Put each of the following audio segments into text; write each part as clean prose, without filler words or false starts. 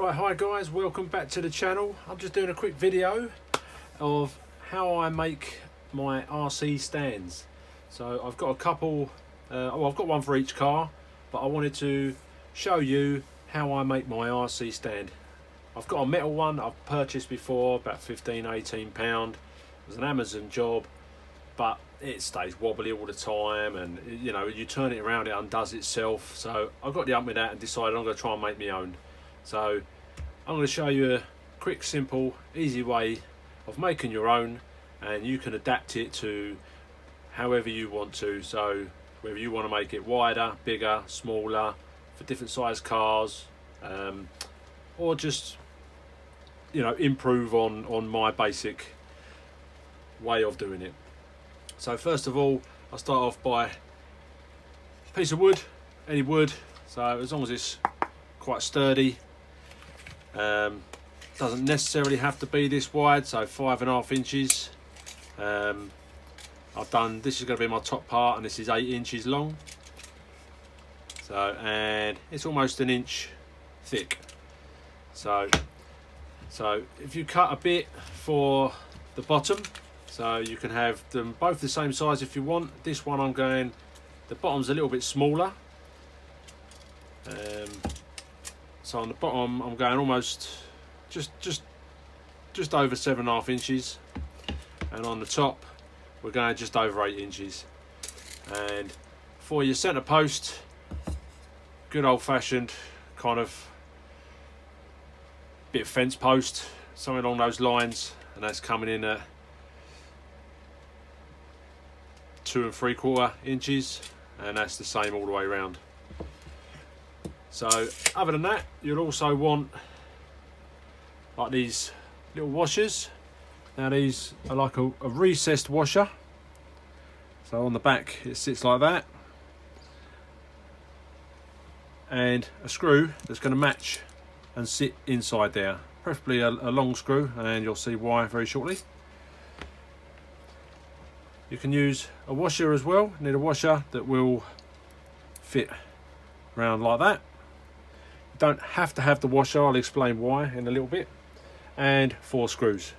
Right, hi guys, welcome back to the channel. I'm just doing a quick video of how I make my RC stands. So I've got a couple, I've got one for each car, but I wanted to show you how I make my RC stand. I've got a metal one I've purchased before, about £15–18. It was an Amazon job, but it stays wobbly all the time, and you know, you turn it around, it undoes itself. So I got the up with that and decided I'm going to try and make my own. So I'm going to show you a quick, simple, easy way of making your own, and you can adapt it to however you want to. So whether you want to make it wider, bigger, smaller, for different size cars, or just, you know, improve on my basic way of doing it. So first of all, I'll start off by a piece of wood, any wood, so as long as it's quite sturdy. Doesn't necessarily have to be this wide, so 5.5 inches. I've done, this is going to be my top part, and this is 8 inches long. So, and it's almost an inch thick. So if you cut a bit for the bottom, so you can have them both the same size if you want. This one the bottom's a little bit smaller. So on the bottom I'm going almost just over 7.5 inches, and on the top we're going just over 8 inches. And for your centre post, good old-fashioned kind of bit of fence post, something along those lines, and that's coming in at 2 3/4 inches, and that's the same all the way around. So other than that, you'll also want like these little washers. Now these are like a recessed washer, so on the back it sits like that, and a screw that's going to match and sit inside there, preferably a long screw, and you'll see why very shortly. You can use a washer as well. You need a washer that will fit around like that. You don't have to have the washer, I'll explain why in a little bit. And 4 screws.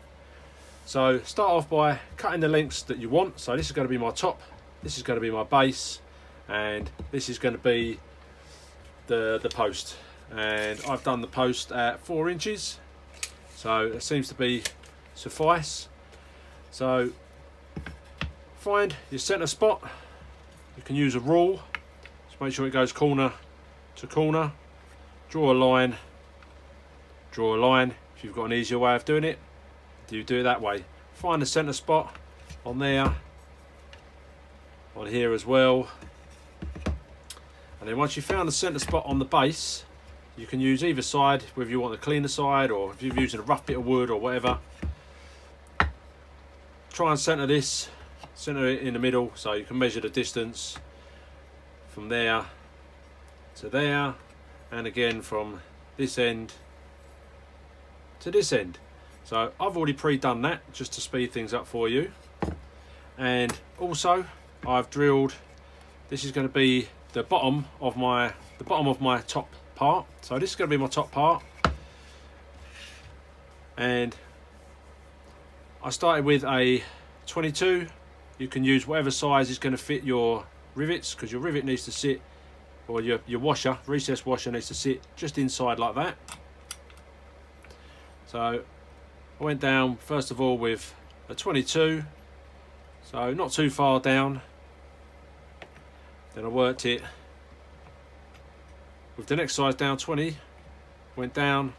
So start off by cutting the lengths that you want. So this is going to be my top, this is going to be my base, and this is going to be the post. And I've done the post at 4 inches, so it seems to be suffice. So find your center spot. You can use a rule, just make sure it goes corner to corner. Draw a line, draw a line. If you've got an easier way of doing it, you do it that way. Find the center spot on there, on here as well. And then once you've found the center spot on the base, you can use either side, whether you want the cleaner side or if you're using a rough bit of wood or whatever. Try and center this, center it in the middle, so you can measure the distance from there to there, and again from this end to this end. So I've already pre-done that just to speed things up for you. And also I've drilled, this is going to be the bottom of my top part. So this is going to be my top part, and I started with a 22. You can use whatever size is going to fit your rivets, because your rivet needs to sit, or your washer, recessed washer, needs to sit just inside like that. So I went down first of all with a 22, so not too far down. Then I worked it with the next size down, 20, went down,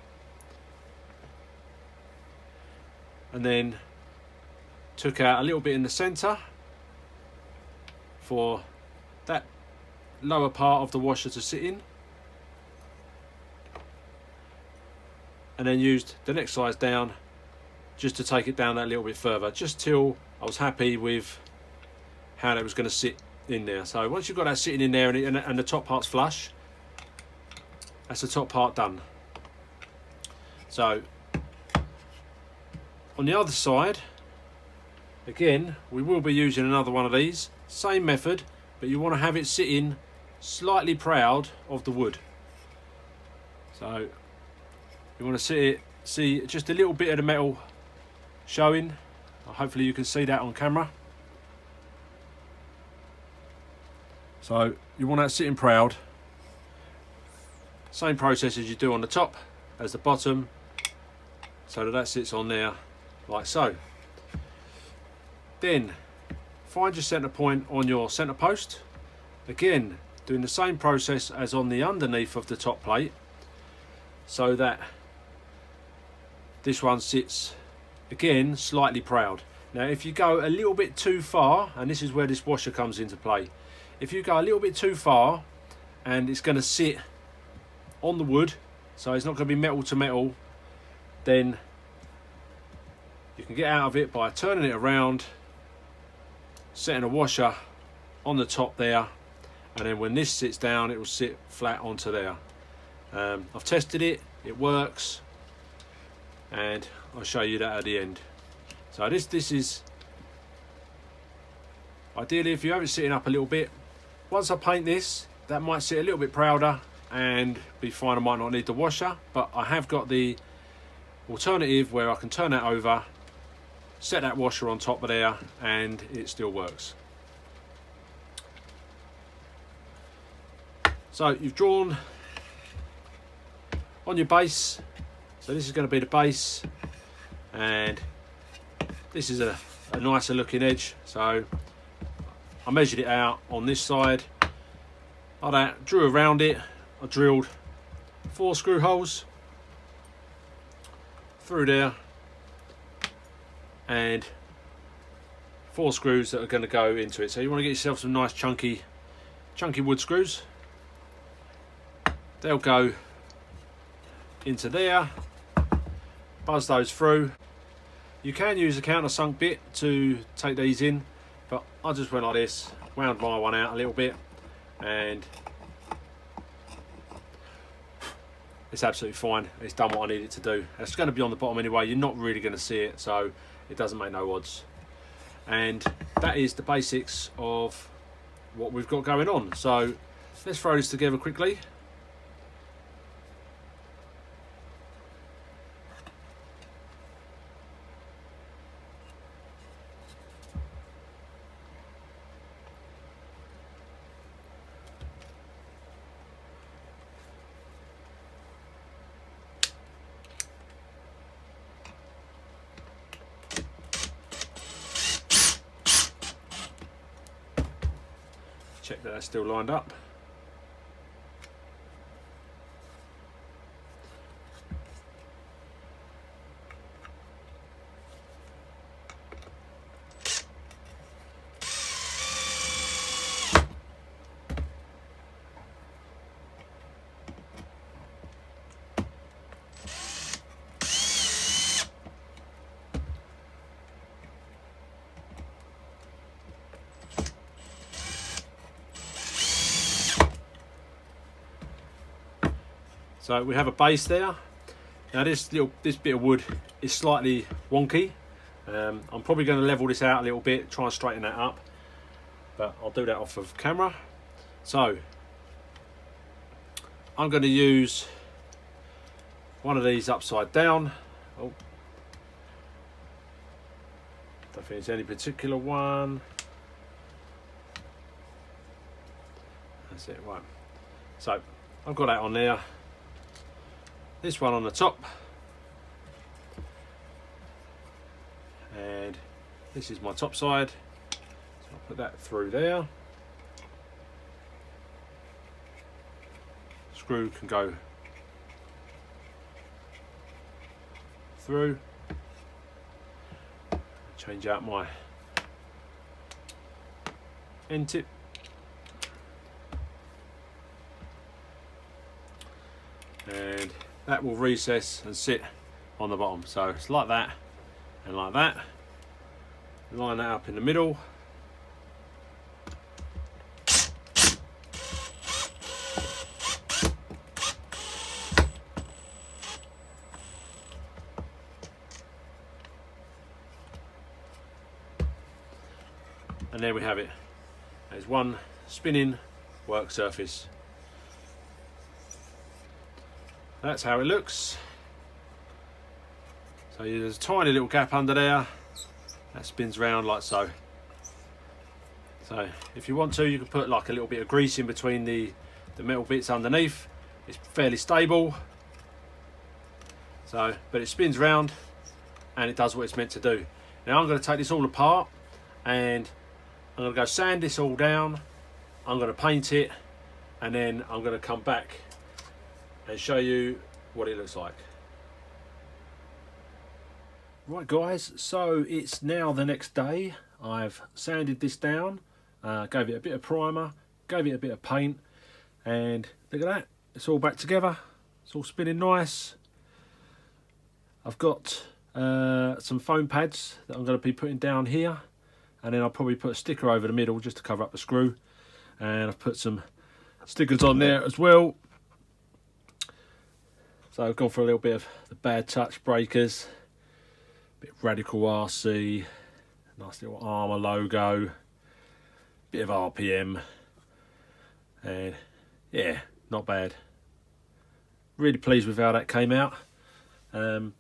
and then took out a little bit in the center for that lower part of the washer to sit in, and then used the next size down just to take it down that little bit further, just till I was happy with how that was going to sit in there. So once you've got that sitting in there and the top part's flush, that's the top part done. So on the other side, again, we will be using another one of these, same method, but you want to have it sitting slightly proud of the wood. So You want to see just a little bit of the metal showing. Hopefully you can see that on camera. So you want that sitting proud. Same process as you do on the top as the bottom, so that sits on there like so. Then find your centre point on your centre post. Again, doing the same process as on the underneath of the top plate, so that this one sits again slightly proud. Now if you go a little bit too far, and this is where this washer comes into play, if you go a little bit too far and it's going to sit on the wood, so it's not going to be metal to metal, then you can get out of it by turning it around, setting a washer on the top there, and then when this sits down it will sit flat onto there. I've tested it, it works, and I'll show you that at the end. So this is ideally if you have it sitting up a little bit. Once I paint this, that might sit a little bit prouder and be fine. I might not need the washer, but I have got the alternative where I can turn that over, set that washer on top of there, and it still works. So you've drawn on your base, so this is going to be the base, and this is a nicer looking edge. So I measured it out on this side, I drew around it, I drilled 4 screw holes through there and 4 screws that are going to go into it. So you want to get yourself some nice chunky wood screws. They'll go into there, buzz those through. You can use a countersunk bit to take these in, but I just went like this, wound my one out a little bit, and it's absolutely fine. It's done what I need it to do. It's going to be on the bottom anyway, you're not really going to see it, so it doesn't make no odds. And that is the basics of what we've got going on. So let's throw this together quickly. Check that that's still lined up. So we have a base there. Now this bit of wood is slightly wonky. I'm probably going to level this out a little bit, try and straighten that up, but I'll do that off of camera. So I'm going to use one of these upside down. Oh, don't think it's any particular one. That's it, right. So I've got that on there. This one on the top, and this is my top side, so I'll put that through there. Screw can go through. Change out my end tip. And that will recess and sit on the bottom. So it's like that and like that. Line that up in the middle. And there we have it. There's one spinning work surface. That's how it looks. So there's a tiny little gap under there that spins round like so. So if you want to, you can put like a little bit of grease in between the metal bits underneath. It's fairly stable. So, but it spins round and it does what it's meant to do. Now I'm going to take this all apart and I'm going to go sand this all down. I'm going to paint it, and then I'm going to come back and show you what it looks like. Right guys, so it's now the next day. I've sanded this down, gave it a bit of primer, gave it a bit of paint, and look at that, it's all back together. It's all spinning nice. I've got some foam pads that I'm going to be putting down here, and then I'll probably put a sticker over the middle just to cover up the screw, and I've put some stickers on there as well. So I've gone for a little bit of the Bad Touch breakers, a bit of Radical RC, nice little Armour logo, bit of RPM, and yeah, not bad. Really pleased with how that came out. One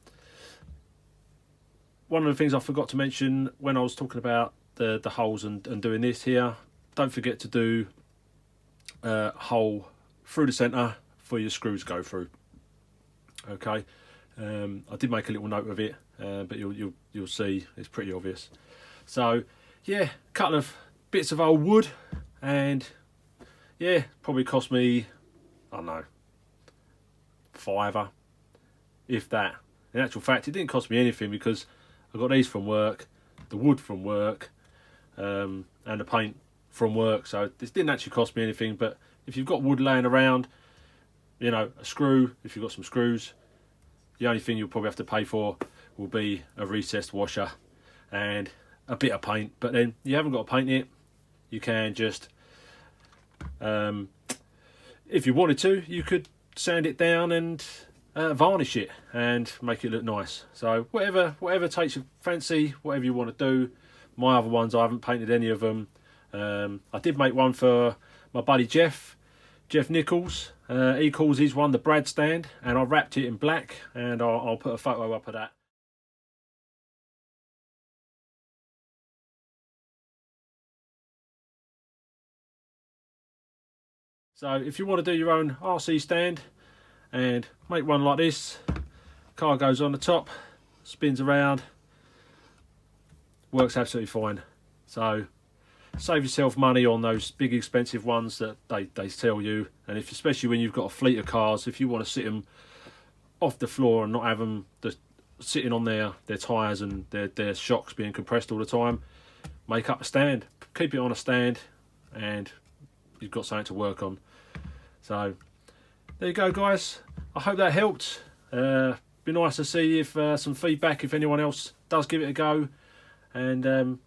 of the things I forgot to mention when I was talking about the holes and doing this here, don't forget to do a hole through the centre for your screws to go through. Okay, I did make a little note of it, but you'll see it's pretty obvious. So yeah, a couple of bits of old wood, and yeah, probably cost me, I don't know, £5, if that. In actual fact, it didn't cost me anything because I got these from work, the wood from work, and the paint from work. So this didn't actually cost me anything. But if you've got wood laying around, you know, a screw, if you've got some screws, the only thing you'll probably have to pay for will be a recessed washer and a bit of paint. But then you haven't got to paint it. You can just, if you wanted to, you could sand it down and varnish it and make it look nice. So whatever takes your fancy, whatever you want to do. My other ones, I haven't painted any of them. I did make one for my buddy Jeff Nichols. He calls his one the Brad stand, and I wrapped it in black, and I'll put a photo up of that. So if you want to do your own RC stand and make one like this, car goes on the top, spins around, works absolutely fine. So save yourself money on those big expensive ones that they tell you, and especially when you've got a fleet of cars, if you want to sit them off the floor and not have them sitting on their tyres and their shocks being compressed all the time, make up a stand, keep it on a stand, and you've got something to work on. So there you go guys, I hope that helped. Be nice to see if some feedback if anyone else does give it a go, and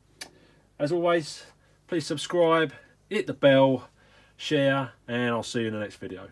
as always, please subscribe, hit the bell, share, and I'll see you in the next video.